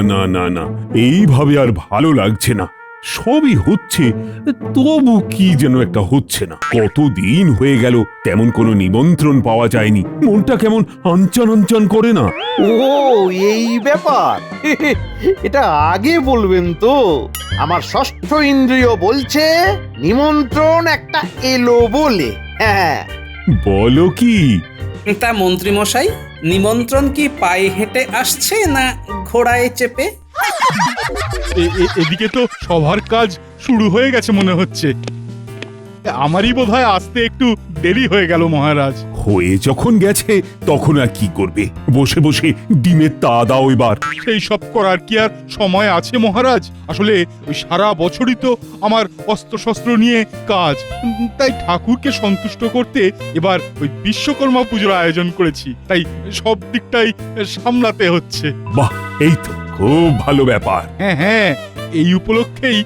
না না না, এইভাবে আর ভালো লাগছে না। সবই হচ্ছে, তবু কি যেন একটা হচ্ছে না। কতদিন হয়ে গেল তেমন কোনো নিমন্ত্রণ পাওয়া যায়নি, মনটা কেমন আনচান আনচান করে না। ও এই ব্যাপার এটা আগে বলবেন তো। আমার ষষ্ঠ ইন্দ্রিয় বলছে নিমন্ত্রণ একটা এলো বলে। হ্যাঁ, বলো কি? তা মন্ত্রী মশাই, নিমন্ত্রণ কি পায়ে হেঁটে আসছে না ঘোড়ায় চেপে? এদিকে তো সবার কাজ শুরু হয়ে গেছে মনে হচ্ছে। আমারই বোধহয় আসতে একটু দেরি হয়ে গেল মহারাজ। হয়ে যখন গেছে তখন আর কি করবে, বসে বসে ডিমের তা দাও এবার। সেই সব করার কি আর সময় আছে মহারাজ? আসলে ওই সারা বছরই তো আমার অস্ত্রশস্ত্র নিয়ে কাজ, তাই ঠাকুরকে সন্তুষ্ট করতে এবার ওই বিশ্বকর্মা পুজোর আয়োজন করেছি, তাই সব দিকটাই সামলাতে হচ্ছে। বাহ, এই তো খুব ভালো ব্যাপার। হ্যাঁ হ্যাঁ, এই উপলক্ষেই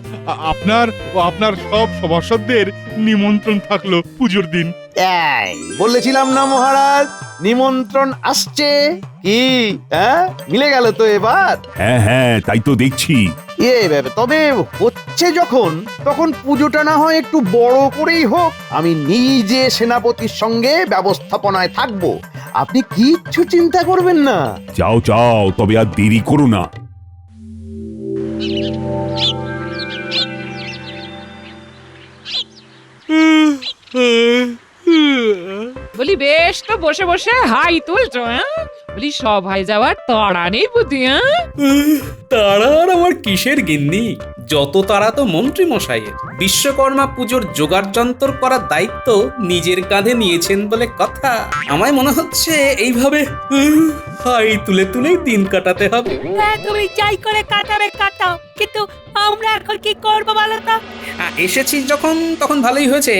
আপনার ও আপনার সব সভাসদদের নিমন্ত্রণ থাকলো পুজোর দিন। এই বলেছিলাম না মহারাজ, নিমন্ত্রণ আসছে। কি হ্যাঁ, মিলে গেল তো এবার। হ্যাঁ হ্যাঁ, তাই তো দেখছি। তবে হচ্ছে যখন, তখন পুজোটা না হয় একটু বড় করেই হোক। আমি নিজে সেনাপতির সঙ্গে ব্যবস্থাপনায় থাকবো, আপনি কিচ্ছু চিন্তা করবেন না। যাও যাও, তবে আর দেরি করো না। বলি বেশ তো বসে বসে হাই তুলছো, হ্যাঁ? বলি সভায় যাওয়ার তাড়া নেই বুদ্ধি, হ্যাঁ? তারা আর আমার কিসের গিন্নি, যত তারা তো মন্ত্রী মশাইয়ের। বিশ্বকর্মা পুজোর জোগাড় যন্ত্র করার দায়িত্ব নিজের কাঁধে নিয়েছেন বলে কথা। আমায় মনে হচ্ছে এইভাবে হাই তুলে তুলেই দিন কাটাতে হবে। হ্যাঁ, তুমি যাই করে কাটাবে কাটাও, কিন্তু আমরা এখন কি করবো বলো তো? এসেছিস যখন তখন ভালোই হয়েছে।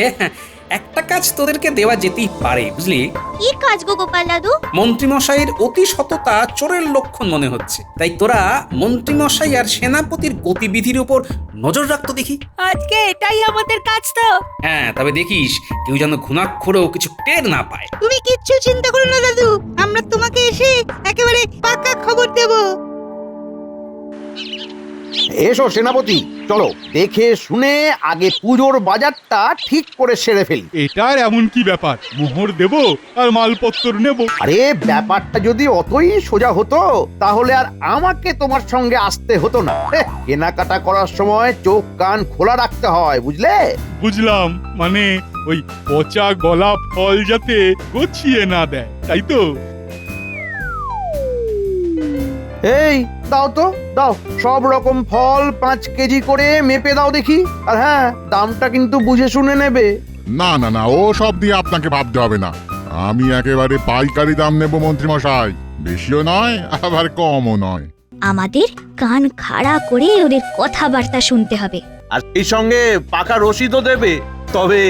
একটা কাজ তোদেরকে দেওয়া যেতেই পারে, বুঝলি? কি কাজ গো গোপাল দাদু? মন্ত্রীমশাইয়ের অতি সততা চোরের লক্ষণ মনে হচ্ছে, তাই তোরা মন্ত্রীমশাই আর সেনাপতির গতিবিধির উপর নজর রাখতো দেখি। আজকে এটাই আমাদের কাজ তো। হ্যাঁ, তবে দেখিস কেউ যেন ঘুণাক্ষরেও কিছু টের না পায়। তুমি কিচ্ছু চিন্তা করো না দাদু, আমরা তোমাকে এসে একেবারে পাকা খবর দেব। এসো সেনাপতি, চলো দেখে শুনে আগে পুজোর বাজারটা ঠিক করে সেরে ফেলি। এটার এমন কি ব্যাপার? মোহর দেব আর মালপত্র নেব। আরে ব্যাপারটা যদি অতই সোজা হতো তাহলে আর আমাকে তোমার সঙ্গে আসতে হতো না। কেনাকাটা করার সময় চোখ কান খোলা রাখতে হয়, বুঝলে? বুঝলাম, মানে ওই পচা গলা ফল যাতে গছিয়ে না দেয়, তাই তো? এই দাও তো, দাও সব রকম ফল 5 কেজি করে মেপে দাও দেখি। আর হ্যাঁ, দামটা কিন্তু বুঝে শুনে নেবে। না না না, ও সব দিয়ে আপনাকে ভাবতে হবে না। আমি একেবারে পাইকারি দাম নেব মন্ত্রী মশাই, বেশিও নয় আবার কমও নয়। আমাদের কান খাড়া করে ওদের কথাবার্তা শুনতে হবে। আর সেই সঙ্গে পাকা রসিদও দেবে। তবে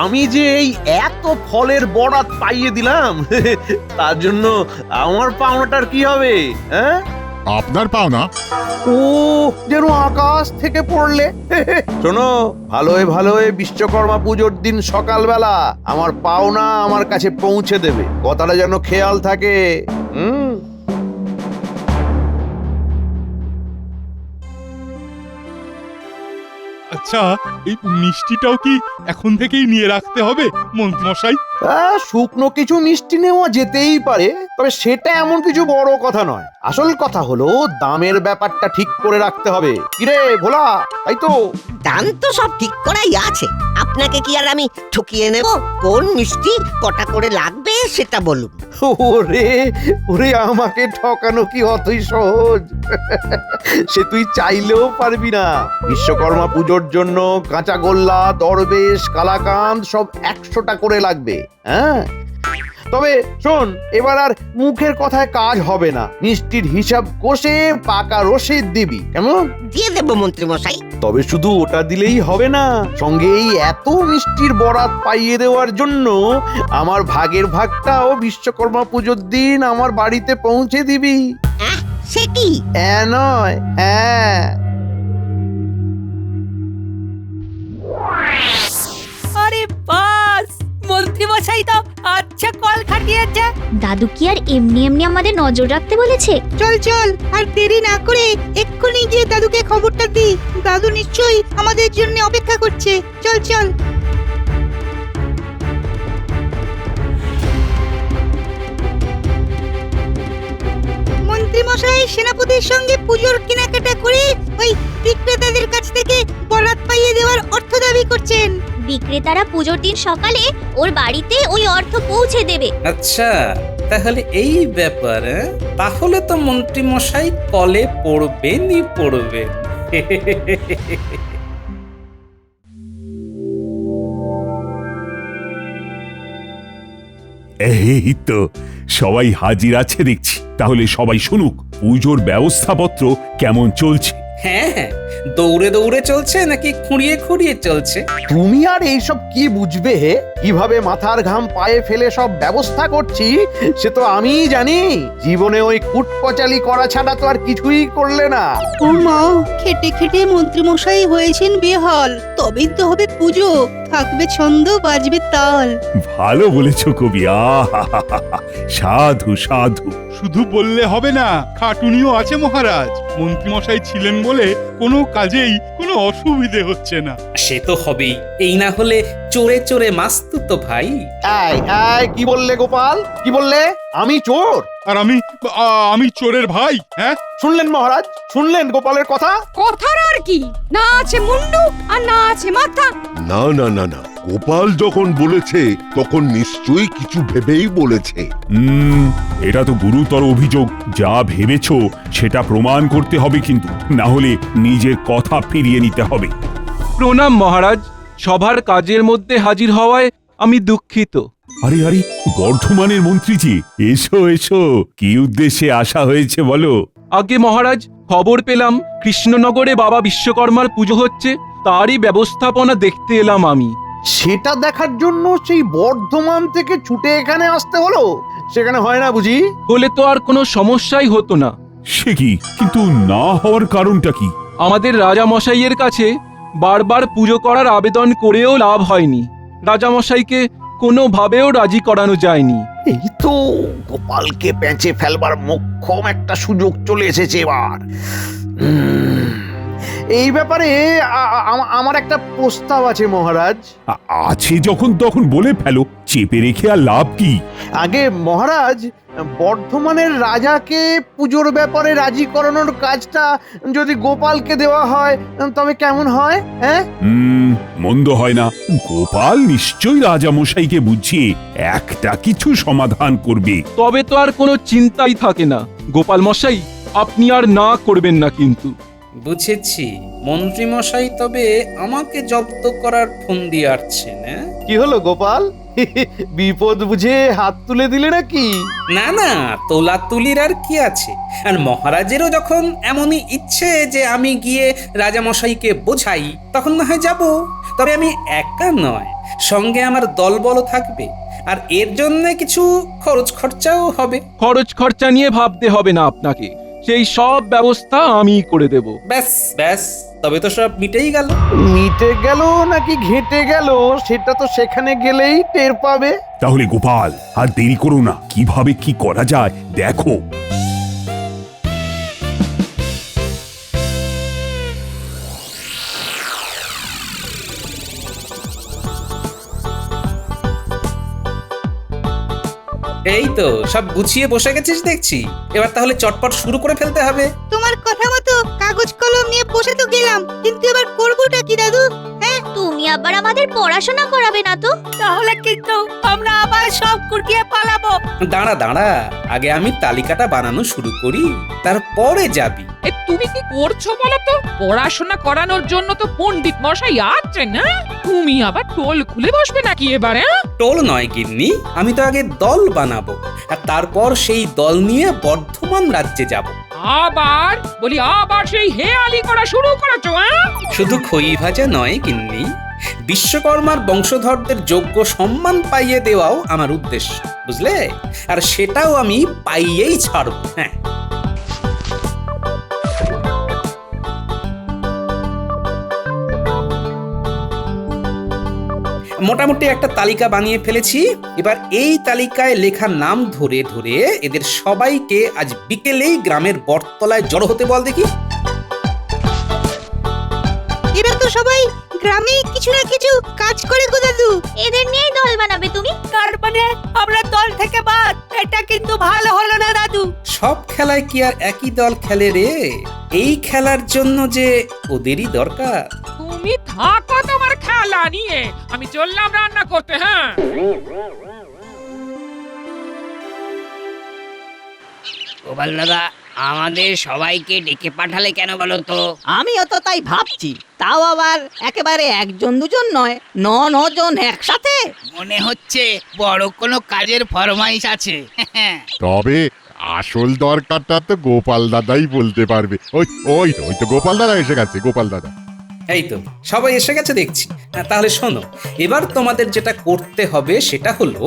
আমি যে এই এত ফলের বরাত পাইয়ে দিলাম তার জন্য আমার পাওনাটার কি হবে? হ্যাঁ, আপনার পাওনা? ও যেন আকাশ থেকে পড়লে। শোনো, ভালোয় ভালোয় বিশ্বকর্মা পুজোর দিন সকালবেলা আমার পাওনা আমার কাছে পৌঁছে দেবে, কথাটা যেন খেয়াল থাকে। আচ্ছা, এই মিষ্টিটাও কি এখন থেকেই নিয়ে রাখতে হবে মন্ত্রী মশাই? শুকনো কিছু মিষ্টি নেওয়া যেতেই পারে, তবে সেটা এমন কিছু বড় কথা নয়। আসল কথা হলো দামের ব্যাপারটা ঠিক করে রাখতে হবে। কিরে ভোলা, তাই তো? দাম তো সব ঠিক করাই আছে, আপনাকে কি আর আমি ঠকিয়ে নেব? কোন মিষ্টি কটা করে লাগবে সেটা বলুন। ওরে ওরে, আমাকে ঠকানো কি অতই সহজ? সে তুই চাইলেও পারবি না। বিশ্বকর্মা পুজোর জন্য কাঁচা গোল্লা, দরবেশ, কালাকাঁদ সব 100টা করে লাগবে। হ্যাঁ, তবে শোন, এবার আর মুখের কথায় কাজ হবে না। মিষ্টির হিসাব কষে পাকা রসিদ দিবি, কেমন? দিয়ে দেব মন্ত্রী মশাই। তবে শুধু ওটা দিলেই হবে না, সঙ্গে এই এত মিষ্টির বরাত পাইয়ে দেওয়ার জন্য আমার ভাগের ভাগটাও বিশ্বকর্মা পুজোর দিন আমার বাড়িতে পৌঁছে দিবি। সে কি? নয়, হ্যাঁ। আরে বাস, মন্ত্রী মশাই তো আচ্ছা কল খাটিয়েছে। দাদু কি আর এমনি এমনি আমাদের নজর রাখতে বলেছে? চল চল, আর দেরি না করে এক্ষুনি গিয়ে দাদুকে খবরটা দি। দাদু নিশ্চয়ই আমাদের জন্য অপেক্ষা করছে। চল চল। মন্ত্রী মশাই সেনাপতির সঙ্গে পুজোর কেনাকাটা করে ওই বিক্রেতাদের কাছ থেকে বরাত পাইয়ে দেওয়ার অর্থ দাবি করছেন। বিক্রেতারা পুজোর দিন সকালে ওর বাড়িতে ওই অর্থ পৌঁছে দেবে। আচ্ছা তাহলে এই ব্যাপার, তাহলে তো মন্ত্রী মশাই কলে পড়বেনই পড়বেন। এই তো সবাই হাজির আছে দেখছি। তাহলে সবাই শুনুক পুজোর ব্যবস্থাপত্র কেমন চলছে। হ্যাঁ হ্যাঁ, দৌড়ে দৌড়ে চলছে নাকি খুঁড়িয়ে খুঁড়িয়ে চলছে? তুমি আর এইসব কি বুঝবে হে? কিভাবে মাথার ঘাম পায়ে ফেলে সব ব্যবস্থা করছি সে তো আমিই জানি। জীবনে ওই কুটকচালি করা ছাড়া তো আর কিছুই করলে না। ও মা, খেটে খেটে মন্ত্রী মশাই হয়েছেন বেহাল। তবেই তো হবে পুজো, থাকবে ছন্দ, বাজবে তাল। ভালো বলেছো কবি। সাধু সাধু। শুধু বললে হবে না, খাটুনিও আছে মহারাজ। মন্ত্রী মশাই ছিলেন বলে কোনো কাজেই কোনো অসুবিধে হচ্ছে না। সে তো হবেই, এই না হলে চোরে চোরে মাস্তু তো ভাই। এই এই কি বললে গোপাল? কি বললে? আমি চোর? আর আমি চোরের ভাই? হ্যাঁ, শুনলেন মহারাজ? শুনলেন গোপালের কথা? কথার আর কি, না আছে মুন্ডু আর না আছে মাথা। না না না না, গোপাল যখন বলেছে তখন নিশ্চয়ই কিছু ভেবেই বলেছে। এটা তো গুরুতর অভিযোগ। যা ভেবেছো সেটা প্রমাণ করতে হবে, কিন্তু না হলে নিজের কথা ফিরিয়ে নিতে হবে। প্রণাম মহারাজ, সভার কাজের মধ্যে হাজির হওয়ায় আমি দুঃখিত। আরে আরে, বর্ধমানের মন্ত্রীজি, এসো এসো। কি উদ্দেশ্যে আসা হয়েছে বলো? আগে মহারাজ, খবর পেলাম কৃষ্ণনগরে বাবা বিশ্বকর্মার পুজো হচ্ছে, তারই ব্যবস্থাপনা দেখতে এলাম আমি। সেটা দেখার জন্য সেই বর্ধমান থেকে ছুটে এখানে আসতে হলো? সেখানে হয় না বুঝি? হলে তো আর কোনো সমস্যাই হতো না। সে কি? কিন্তু না হওয়ার কারণটা কি? আমাদের রাজামশাইয়ের কাছে বারবার পুজো করার আবেদন করেও লাভ হয়নি। রাজামশাইকে কোনোভাবেও রাজি করানো যায়নি। এই তো গোপালকে পেঁচে ফেলবার মোক্ষম একটা সুযোগ চলে এসেছে এবার। এই ব্যাপারে আমার একটা প্রস্তাব আছে মহারাজ। আছে যখন তখন বলে ফেলো, চেপে রেখে আর লাভ কি? আগে মহারাজ, বর্ধমানের রাজাকে পুজোর ব্যাপারে রাজি করানোর কাজটা যদি গোপালকে দেওয়া হয় তবে কেমন হয়? হ্যাঁ, মন্দ হয় না। গোপাল নিশ্চয়ই রাজামশাইকে বুঝিয়ে একটা কিছু সমাধান করবে। তবে তো আর কোনো চিন্তাই থাকে না। গোপাল মশাই, আপনি আর না করবেন না কিন্তু। বুঝেছি, মন্ত্রী মশাই তবে আমাকে জব্দ করার ফন্দি আটছেন। কি হলো গোপাল? বিপদ বুঝে হাত তুলে দিলে নাকি? না না, তোলা তুলির আর কি আছে। আর মহারাজেরও যখন এমনই ইচ্ছে যে আমি গিয়ে রাজামশাইকে বোঝাই, তখন না হয় যাব। তবে আমি একা নয়, সঙ্গে আমার দলবলও থাকবে, আর এর জন্য কিছু খরচ খরচাও হবে। খরচ খরচা নিয়ে ভাবতে হবে না আপনাকে, সেই সব ব্যবস্থা আমি করে দেব। ব্যাস ব্যাস, তবে তো সব মিটেই গেল। মিটে গেল নাকি ঘেঁটে গেল সেটা তো সেখানে গেলেই টের পাবে। তাহলে গোপাল, আর দেরি করো না, কিভাবে কি করা যায় দেখো। এই তো সব গুছিয়ে বসে গেছিস দেখছি। এবার তাহলে চটপট শুরু করে ফেলতে হবে। তোমার কথা মতো কাগজ কলম নিয়ে বসে তো গেলাম, কিন্তু এবার করবোটা কি দাদু? হ্যাঁ, তুমি আবার আমাদের পড়াশোনা করাবে না তো? তাহলে কিন্তু আমরা আবার সব কুটিয়ে পালাবো। দাঁড়া দাঁড়া, আগে আমি তালিকাটা বানানো শুরু করি, তারপরে যাবি। তুমি কি করছো বলো তো? পড়াশোনা করানোর জন্য তো পণ্ডিত মশাই আছেন না? তুমি আবার টোল খুলে বসবে নাকি এবারে? টোল নয় গিন্নি, আমি তো আগে দল বানাবো, আর তারপর সেই দল নিয়ে বর্ধমান রাজ্যে যাব। আবার সেই হেয়ালি করা শুরু করেছো? শুধু খই ভাজা নয় গিন্নি, বিশ্বকর্মার বংশধরদের যোগ্য সম্মান পাইয়ে দেওয়াও আমার উদ্দেশ্য, বুঝলে? আর সেটাও আমি পাইয়েই ছাড়ব। হ্যাঁ, মোটামুটি একটা তালিকা বানিয়ে ফেলেছি। এবার এই তালিকায় লেখা নাম ধরে ধরে এদের সবাইকে আজ বিকেলেই গ্রামের বটতলায় জড়ো হতে বল দেখি। এরা তো সবাই গ্রামে কিছু না কিছু কাজ করে গো দাদু। এদের নিয়েই দল বানাবে তুমি? তার মানে আমরা দল থেকে বাদ, এটা কিন্তু ভালো হলো না দাদু। সব খেলায় কি আর একই দল খেলে রে? এই খেলার জন্য যে ওদেরই দরকার। তুমি থাকো তোমার খেলা নিয়ে, আমি চললাম রান্না করতে। হ্যাঁ, গোপাল দাদা, আমাদের সবাইকে ডেকে পাঠালে কেন বলো তো? আমিও তো তাই ভাবছি, তাও আবার একেবারে একজন দুজন নয়, নজন একসাথে। মনে হচ্ছে বড় কোনো কাজের ফরমাইশ আছে। তবে আসল দরকারটা তো গোপাল দাদাই বলতে পারবে। ওই ওই তো ওই তো গোপাল দাদা এসে গেছে, গোপাল দাদা। এই তো সবাই এসে গেছে দেখছি। তাহলে শোনো, এবার তোমাদের যেটা করতে হবে সেটা হলো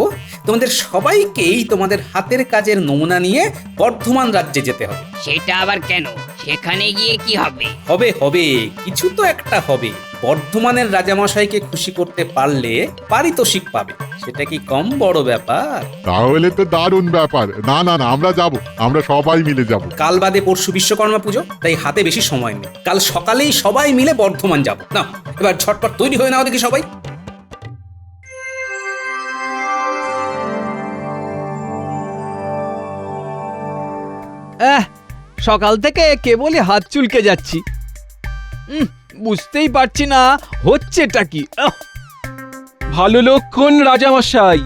তোমাদের সবাইকেই তোমাদের হাতের কাজের নমুনা নিয়ে বর্ধমান রাজ্যে যেতে হবে। সেটা আবার কেন? সেখানে গিয়ে কি হবে? হবে হবে, কিছু তো একটা হবে। বর্ধমানের রাজামশাইকে খুশি করতে পারলে পারিতোষিক পাবে। সেটা কি কম বড় ব্যাপার? তাহলে তো দারুণ ব্যাপার। না না না, আমরা যাব, আমরা সবাই মিলে যাব। কাল বাদে পরশু বিশ্বকর্মা পুজো, তাই হাতে বেশি সময় নেই। কাল সকালেই সবাই মিলে বর্ধমান যাব। না, এবার ঝটপট তৈরি হয়ে নাও দেখি সবাই। সকাল থেকে কেবলই হাত চুলকে যাচ্ছি, বুঝতেই পারছি না হচ্ছেটা কি। ভালো লক্ষণ রাজামশাই,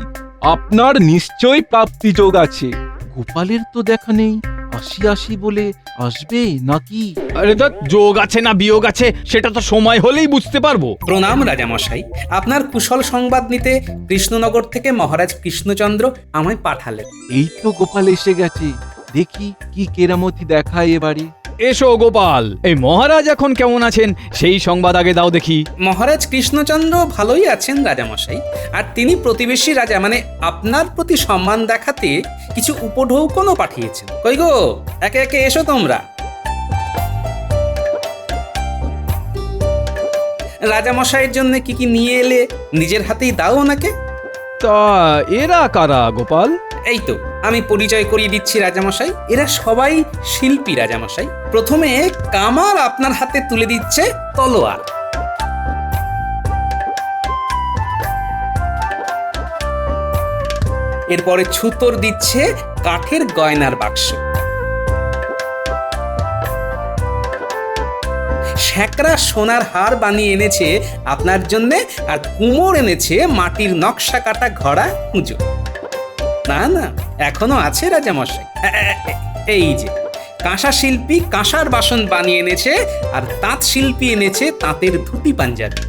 আপনার নিশ্চয়ই প্রাপ্তি যোগ আছে। গোপালের তো দেখা নেই, আসি বলে আসবে নাকি? আরে তা যোগ আছে না বিয়োগ আছে সেটা তো সময় হলেই বুঝতে পারবো। প্রণাম রাজামশাই, আপনার কুশল সংবাদ নিতে কৃষ্ণনগর থেকে মহারাজ কৃষ্ণচন্দ্র আমায় পাঠালেন। এই তো গোপাল এসে গেছে, দেখি কি কেরামতি দেখায় এবারে। এসো গোপাল, এই মহারাজ এখন কেমন আছেন সেই সংবাদ আগে দাও দেখি। মহারাজ কৃষ্ণচন্দ্র ভালোই আছেন রাজামশাই, আর তিনি প্রতিবেশী রাজা মানে আপনার প্রতি সম্মান দেখাতে কিছু উপঢৌকনও পাঠিয়েছেন। কই গো, একে একে এসো তোমরা। রাজামশাইয়ের জন্য কি কি নিয়ে এলে নিজের হাতেই দাও ওনাকে। তা এরা কারা গোপাল? এই তো আমি পরিচয় করিয়ে দিচ্ছি রাজামশাই, এরা সবাই শিল্পী রাজামশাই। প্রথমে কামার আপনার হাতে তুলে দিচ্ছে তলোয়ার, এরপরে ছুতোর দিচ্ছে কাঠের গয়নার বাক্স, শ্যাকরা সোনার হার বানিয়ে এনেছে আপনার জন্যে, আর কুমোর এনেছে মাটির নকশা কাটা ঘোড়া পুজো। না না, এখনো আছে রাজামশাই। এই যে কাঁসা শিল্পী কাঁসার বাসন বানিয়ে এনেছে, আর তাঁত শিল্পী এনেছে তাঁতের ধুতি পাঞ্জাবি।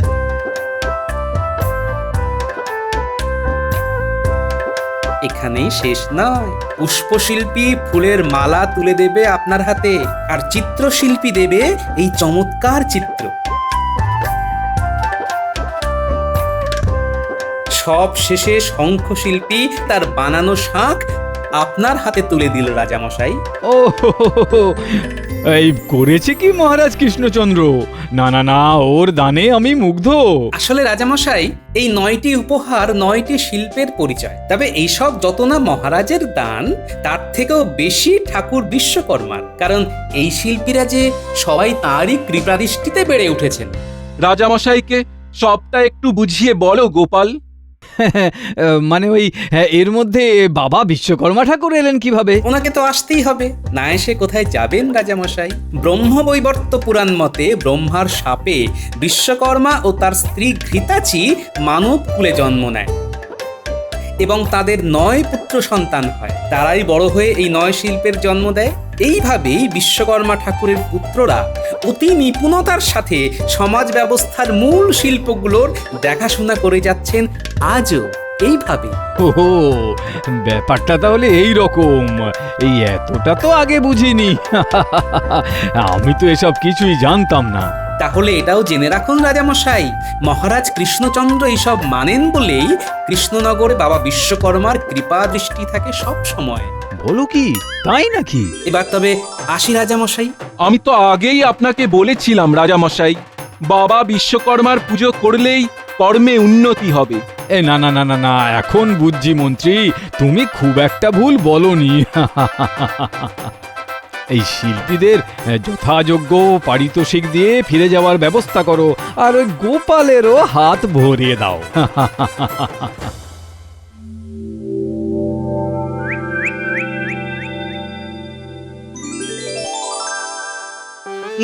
এখানেই শেষ নয়, পুষ্পশিল্পী ফুলের মালা তুলে দেবে আপনার হাতে, আর চিত্রশিল্পী দেবে এই চমৎকার চিত্র। সব শেষে শঙ্খশিল্পী তার বানানো শাঁখ আপনার হাতে তুলে দিল রাজামশাই। ও এই করেছে কি মহারাজ কৃষ্ণচন্দ্র? না না না, ওর দানে আমি মুগ্ধ। আসলে রাজামশাই, এই 9টি উপহার 9টি শিল্পের পরিচয়। তবে এইসব যত না মহারাজের দান, তার থেকেও বেশি ঠাকুর বিশ্বকর্মার, কারণ এই শিল্পীরা যে সবাই তাঁরই কৃপাদৃষ্টিতে বেড়ে উঠেছেন। রাজামশাইকে সবটা একটু বুঝিয়ে বলো গোপাল। মানে ওই এর মধ্যে বাবা বিশ্বকর্মা ঠাকুর এলেন কিভাবে? ওনাকে তো আসতেই হবে, না এসে কোথায় যাবেন রাজামশাই? ব্রহ্মবৈবর্ত পুরাণ মতে ব্রহ্মার শাপে বিশ্বকর্মা ও তার স্ত্রী ঘৃতাচি মানব কুলে জন্ম নেয় এবং তাদের 9 পুত্র সন্তান হয়। তারাই বড় হয়ে এই 9 শিল্পের জন্ম দেয়। এইভাবেই বিশ্বকর্মা ঠাকুরের পুত্ররা অতি নিপুণতার সাথে সমাজ ব্যবস্থার মূল শিল্পগুলোর দেখাশোনা করে যাচ্ছেন আজও এইভাবে। ও ব্যাপারটা তাহলে এই রকম, এই এতটা তো আগে বুঝিনি। আমি তো এসব কিছুই জানতাম না। তাহলে এটাও জেনে রাখুন রাজামশাই, মহারাজ কৃষ্ণচন্দ্র এইসব মানেন বলেই কৃষ্ণনগরে বাবা বিশ্বকর্মার কৃপা দৃষ্টি থাকে সব সময়। বলো কি, তাই নাকি? এবার তবে আসি রাজামশাই। আমি তো আগেই আপনাকে বলেছিলাম রাজামশাই, বাবা বিশ্বকর্মার পুজো করলেই কর্মে উন্নতি হবে। এ না না না না না, এখন বুঝছি মন্ত্রী, তুমি খুব একটা ভুল বলনি। এই শিল্পীদের যথাযোগ্য পারিতোষিক দিয়ে ফিরে যাওয়ার ব্যবস্থা করো, আর ওই গোপালেরও হাত ভরিয়ে দাও।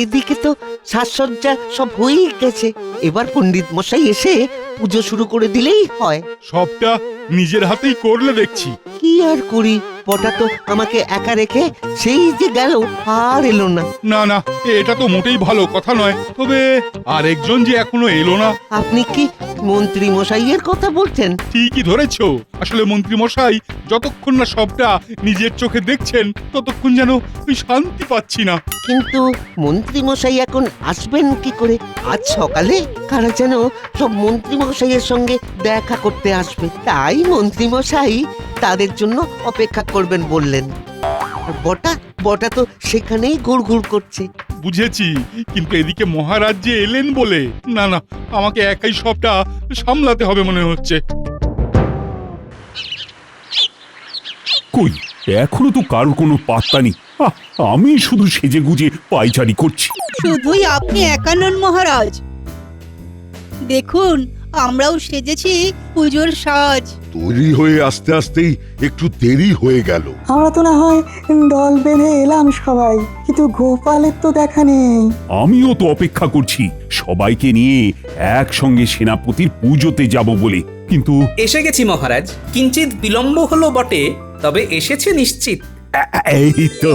এদিকে তো সাজসজ্জা সব হয়েই গেছে, এবার পণ্ডিত মশাই এসে পুজো শুরু করে দিলেই হয়। সবটা নিজের হাতেই করলে দেখছি। কি আর করি, পটা তো আমাকে একা রেখে সেই যে গেল, আর এলো না। না না, এটা তো মোটেই ভালো কথা নয়। তবে আরেকজন যে এখনো এলো না। আপনি কি মন্ত্রী মশাইয়ের কথা বলছেন? ঠিকই ধরেছো। আসলে মন্ত্রী মশাই যতক্ষণ না সবটা নিজের চোখে দেখছেন, ততক্ষণ যেন ওই শান্তি পাচ্ছি না। কিন্তু মন্ত্রী মশাই এখন আসবেন কি করে? আজ সকালে কারা যেন সব মন্ত্রী মশাইয়ের সঙ্গে দেখা করতে আসবে, তাই মন্ত্রী মশাই তাদের জন্য অপেক্ষা করবেন বললেন। আর বটা তো সেখানেই ঘুরঘুর করছে। বুঝেছি, কিন্তু এদিকে মহারাজ যে এলেন বলে, না না, আমাকে একাই সবটা সামলাতে হবে মনে হচ্ছে। কই এখনো তো কারোর কোনো পাত্তা নেই। আমি শুধু সেজে গুজে পাইচারি করছি। শুধুই আপনি একা নন মহারাজ, দেখুন আমরাও সেজেছি পুজোর সাজ। তৈরি হয়ে আস্তে আস্তেই একটু দেরি হয়ে গেল। আমরা তো না হয় দল বেঁধে এলাম সবাই, কিন্তু গোপালের তো দেখা নেই। আমিও তো অপেক্ষা করছি সবাইকে নিয়ে একসঙ্গে সেনাপতির পুজোতে যাব বলে, কিন্তু এসে গেছি মহারাজ, কিঞ্চিত বিলম্ব হলো বটে, তবে এসেছে নিশ্চিত। এই তো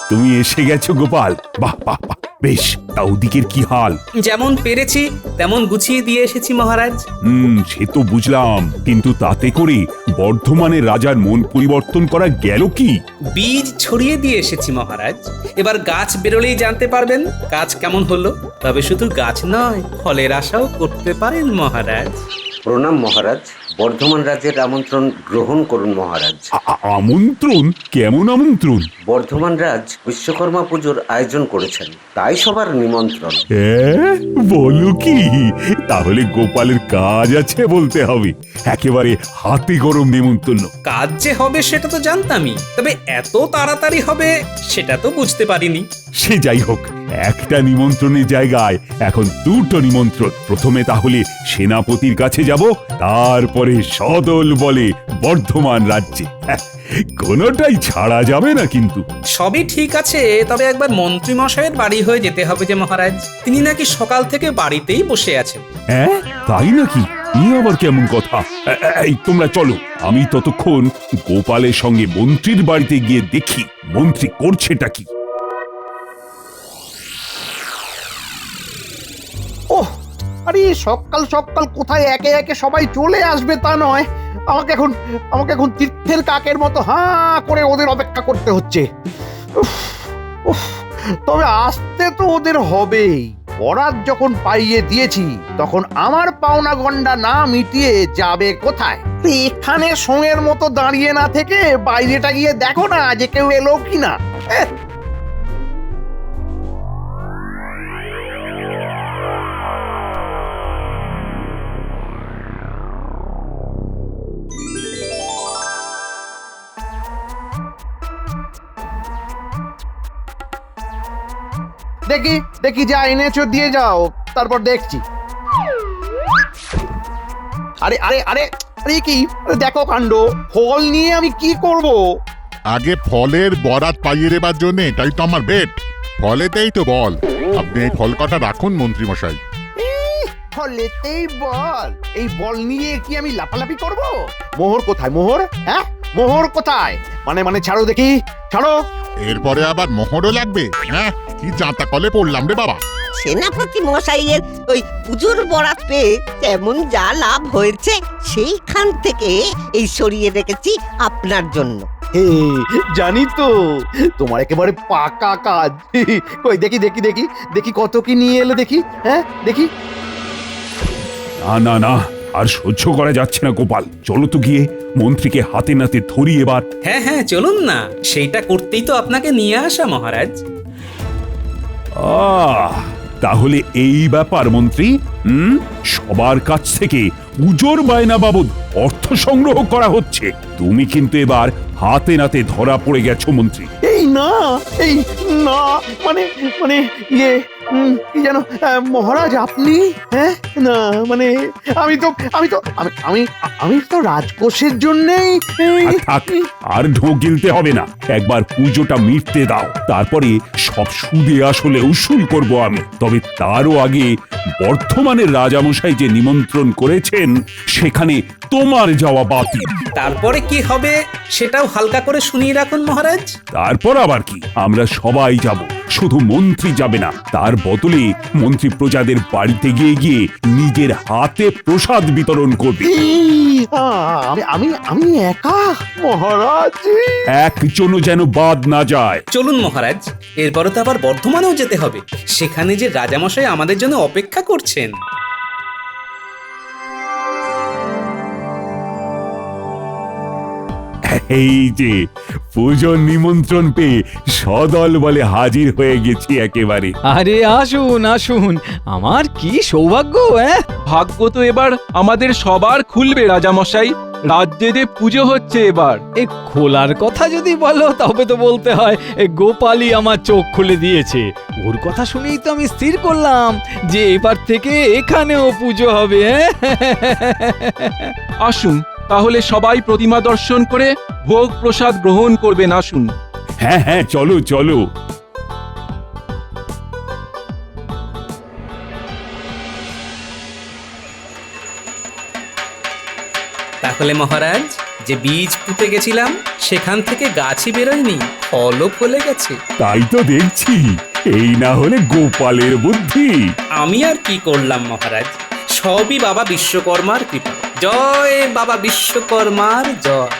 তুমি এসে গেছো গোপাল। বাহ বাহ বাহ, বেশ। তা ওদিকের কি হাল? যেমন পেরেছি তেমন গুছিয়ে দিয়ে এসেছি মহারাজ। সে তো বুঝলাম, কিন্তু তাতে করে বর্ধমানের রাজার মন পরিবর্তন করা গেল কি? বীজ ছড়িয়ে দিয়ে এসেছি মহারাজ, এবার গাছ বেরোলেই জানতে পারবেন কাজ কেমন হলো। তবে শুধু গাছ নয়, ফলের আশাও করতে পারেন মহারাজ। প্রণাম মহারাজ, বর্ধমান রাজ্যের আমন্ত্রণ গ্রহণ করুন মহারাজ। আমন্ত্রণ? কেমন আমন্ত্রণ? বর্ধমান রাজ বিশ্বকর্মা পুজোর আয়োজন করেছেন, তাই সবার নিমন্ত্রণ। বলো কি? তাহলে গোপালের কাজ আছে বলতে হবে। একেবারে হাতে গরম নেমন্তন্ন। কাজ যে হবে সেটা তো জানতামই, তবে এত তাড়াতাড়ি হবে সেটা তো বুঝতে পারিনি। সে যাই হোক, একটা নিমন্ত্রণের জায়গায় এখন দুটো নিমন্ত্রণ। প্রথমে তাহলে সেনাপতির কাছে যাব, তারপরে সদল বলে বর্ধমান রাজ্যে। কোনোটাই ছাড়া যাবে না কিন্তু। সবই ঠিক আছে, তবে একবার মন্ত্রী মশাইয়ের বাড়ি হয়ে যেতে হবে যে মহারাজ। তিনি নাকি সকাল থেকে বাড়িতেই বসে আছেন। হ্যাঁ, তাই নাকি? আবার কেমন কথা? এই তোমরা চলো, আমি ততক্ষণ গোপালের সঙ্গে মন্ত্রীর বাড়িতে গিয়ে দেখি মন্ত্রী করছেটা কি। ওহ, আরে সকাল সকাল কোথায় একে একে সবাই চলে আসবে তা নয়, আমাকে এখন তীর্থের কাকের মতো হাঁ করে ওদের অপেক্ষা করতে হচ্ছে। তবে আসতে তো ওদের হবেই। বরাত যখন পাইয়ে দিয়েছি, তখন আমার পাওনা গন্ডা না মিটিয়ে যাবে কোথায়? এখানে সোঁয়ের মতো দাঁড়িয়ে না থেকে বাইরেটা গিয়ে দেখো না যে কেউ এলো কিনা। দেখি দেখি যা এনেছো দিয়ে যাও, তারপর দেখছি। আরে আরে আরে আরে কি দেখো কাণ্ড, ফল নিয়ে আমি কি করব? আগে ফলের বরাত পাইয়ে দেবার জন্য এটাই তো আমার বেট। ফলেতেই তো বল। আপনি এই ফল কটা রাখুন মন্ত্রী মশাই। ফলেতেই বল? এই বল নিয়ে কি আমি লাফালাফি করব? মোহর কোথায়? মোহর? হ্যাঁ, মোহর কোথায়? মানে ছাড়ো দেখি, ছাড়ো। এরপরে আবার মোহরও লাগবে? হ্যাঁ, কি জাঁতা কলে পড়লাম রে বাবা। সেনাপতি মশাইয়ের ওই পুজোর বরাত পেয়ে তেমন যা লাভ হয়েছে, সেইখান থেকে এই সরিয়ে রেখেছি আপনার জন্য। জানি তো, তোমার একেবারে পাকা কাজ। কই দেখি দেখি দেখি দেখি কত কি নিয়ে এলে দেখি। হ্যাঁ দেখি। না না না, আর সহ্য করা যাচ্ছে না গোপাল। চলো তো গিয়ে মন্ত্রীকে হাতে নাতে ধরি এবার। হ্যাঁ হ্যাঁ, চলুন না, সেইটা করতেই তো আপনাকে নিয়ে আসা মহারাজ। তাহলে এই ব্যাপার মন্ত্রী। সবার কাছ থেকে পুজোর বায়না বাবদ অর্থ সংগ্রহ করা হচ্ছে। তুমি কিন্তু এবার হাতে নাতে ধরা পড়ে গেছো মন্ত্রী। এই না মানে মানে ইয়ে কি যেন মহারাজ আপনি, হ্যাঁ না মানে আমি তো রাজকোষের জন্যেই আর থাক, আর ঢোক গিলতে হবে না। একবার পুজোটা মিটতে দাও, তারপরে সব সুদে আসলে উসুল করব আমি। তবে তারও আগে বর্ধমানের রাজামশাই যে নিমন্ত্রণ করেছেন সেখানে তোমার যাওয়া বাতিল। তারপরে কি হবে সেটাও হালকা করে শুনিয়ে রাখুন মহারাজ। তারপর আবার কি, আমরা সবাই যাব, শুধু মন্ত্রী যাবে না। তার বদলে মন্ত্রী প্রজাদের বাড়িতে গিয়ে গিয়ে নিজের হাতে প্রসাদ বিতরণ করবে। আমি একা মহারাজ? একজনও যেন বাদ না যায়। চলুন মহারাজ, এরপরে তো আবার বর্ধমানেও যেতে হবে। সেখানে যে রাজামশাই আমাদের জন্য অপেক্ষা করছেন। এই যে পুজোর নিমন্ত্রণ পেয়ে সদল বলে হাজির হয়ে গেছি একেবারে। আরে আসুন আসুন, আমার কি সৌভাগ্য। ভাগ্য তো এবার আমাদের সবার খুলবে রাজামশাই। রাজ্যে যে পুজো হচ্ছে এবার। এ খোলার কথা যদি বলো তবে তো বলতে হয় গোপালই আমার চোখ খুলে দিয়েছে। ওর কথা শুনেই তো আমি স্থির করলাম যে এবার থেকে এখানেও পুজো হবে। আসুন তাহলে সবাই প্রতিমা দর্শন করে ভোগ প্রসাদ গ্রহণ করবেন। আসুন। হ্যাঁ হ্যাঁ, চলো চলো। তাহলে মহারাজ, যে বীজ পুঁতে গেছিলাম সেখান থেকে গাছই বেরোয়নি, ফলও ফলে গেছে। তাই তো দেখছি, এই না হলে গোপালের বুদ্ধি। আমি আর কি করলাম মহারাজ, সবই বাবা বিশ্বকর্মার কৃপা। জয় বাবা বিশ্বকর্মার জয়।